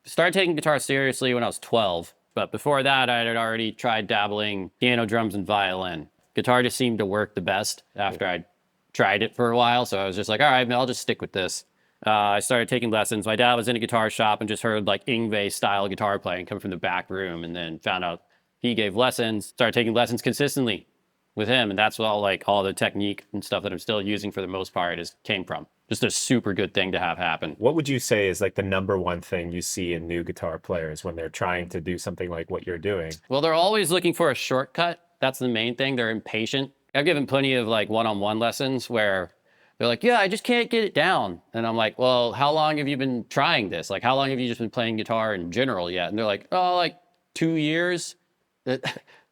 started taking guitar seriously when I was 12. But before that, I had already tried dabbling piano, drums, and violin. Guitar just seemed to work the best after I tried it for a while. So I was just like, all right, I'll just stick with this. I started taking lessons. My dad was in a guitar shop and just heard like Yngwie style guitar playing come from the back room, and then found out he gave lessons, started taking lessons consistently with him. And that's all like all the technique and stuff that I'm still using for the most part came from. Just a super good thing to have happen. What would you say is like the number one thing you see in new guitar players when they're trying to do something like what you're doing? Well, they're always looking for a shortcut. That's the main thing. They're impatient. I've given plenty of like one-on-one lessons where they're like, yeah, I just can't get it down. And I'm like, well, how long have you been trying this? Like, how long have you just been playing guitar in general yet? And they're like, oh, like 2 years.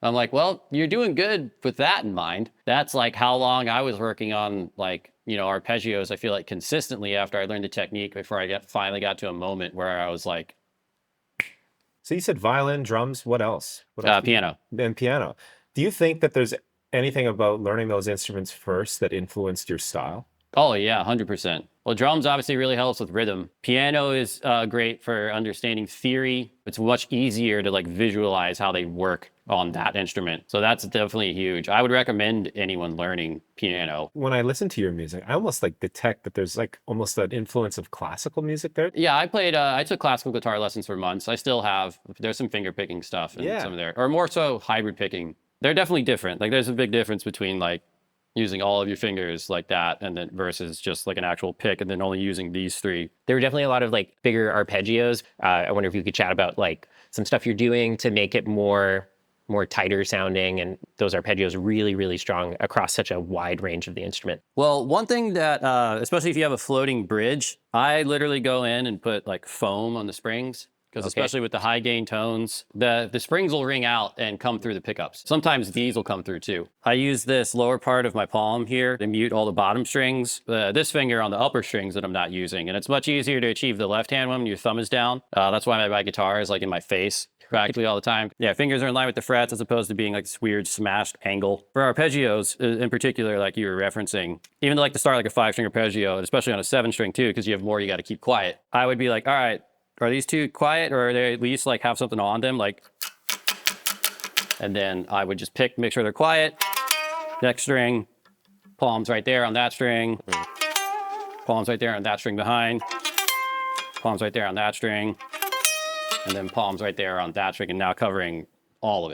I'm like, well, you're doing good with that in mind. That's like how long I was working on like, arpeggios, I feel like consistently after I learned the technique before I finally got to a moment where I was like. So you said violin, drums, what else? What else Piano. And piano. Do you think that there's anything about learning those instruments first that influenced your style? Oh, yeah, 100%. Well, drums obviously really helps with rhythm. Piano is great for understanding theory. It's much easier to like visualize how they work on that instrument. So that's definitely huge. I would recommend anyone learning piano. When I listen to your music, I almost like detect that there's like almost an influence of classical music there. Yeah, I took classical guitar lessons for months. I still have. There's some finger picking stuff in some of there, or more so hybrid picking. They're definitely different. Like there's a big difference between like using all of your fingers like that and then versus just like an actual pick and then only using these three. There were definitely a lot of like bigger arpeggios. I wonder if you could chat about like some stuff you're doing to make it more tighter sounding, and those arpeggios really, really strong across such a wide range of the instrument. Well, one thing that, especially if you have a floating bridge, I literally go in and put like foam on the springs. Because especially with the high gain tones, the springs will ring out and come through the pickups. Sometimes these will come through too. I use this lower part of my palm here to mute all the bottom strings, this finger on the upper strings that I'm not using. And it's much easier to achieve the left hand one when your thumb is down. That's why my guitar is like in my face practically all the time. Yeah, fingers are in line with the frets as opposed to being like this weird smashed angle. For arpeggios in particular, like you were referencing, even like to start like a 5-string arpeggio, especially on a 7-string too, because you have more you got to keep quiet. I would be like, all right, are these two quiet, or are they at least like have something on them? Like, and then I would just make sure they're quiet. Next string, palms right there on that string. Palms right there on that string behind. Palms right there on that string. And then palms right there on that string, and now covering all of it.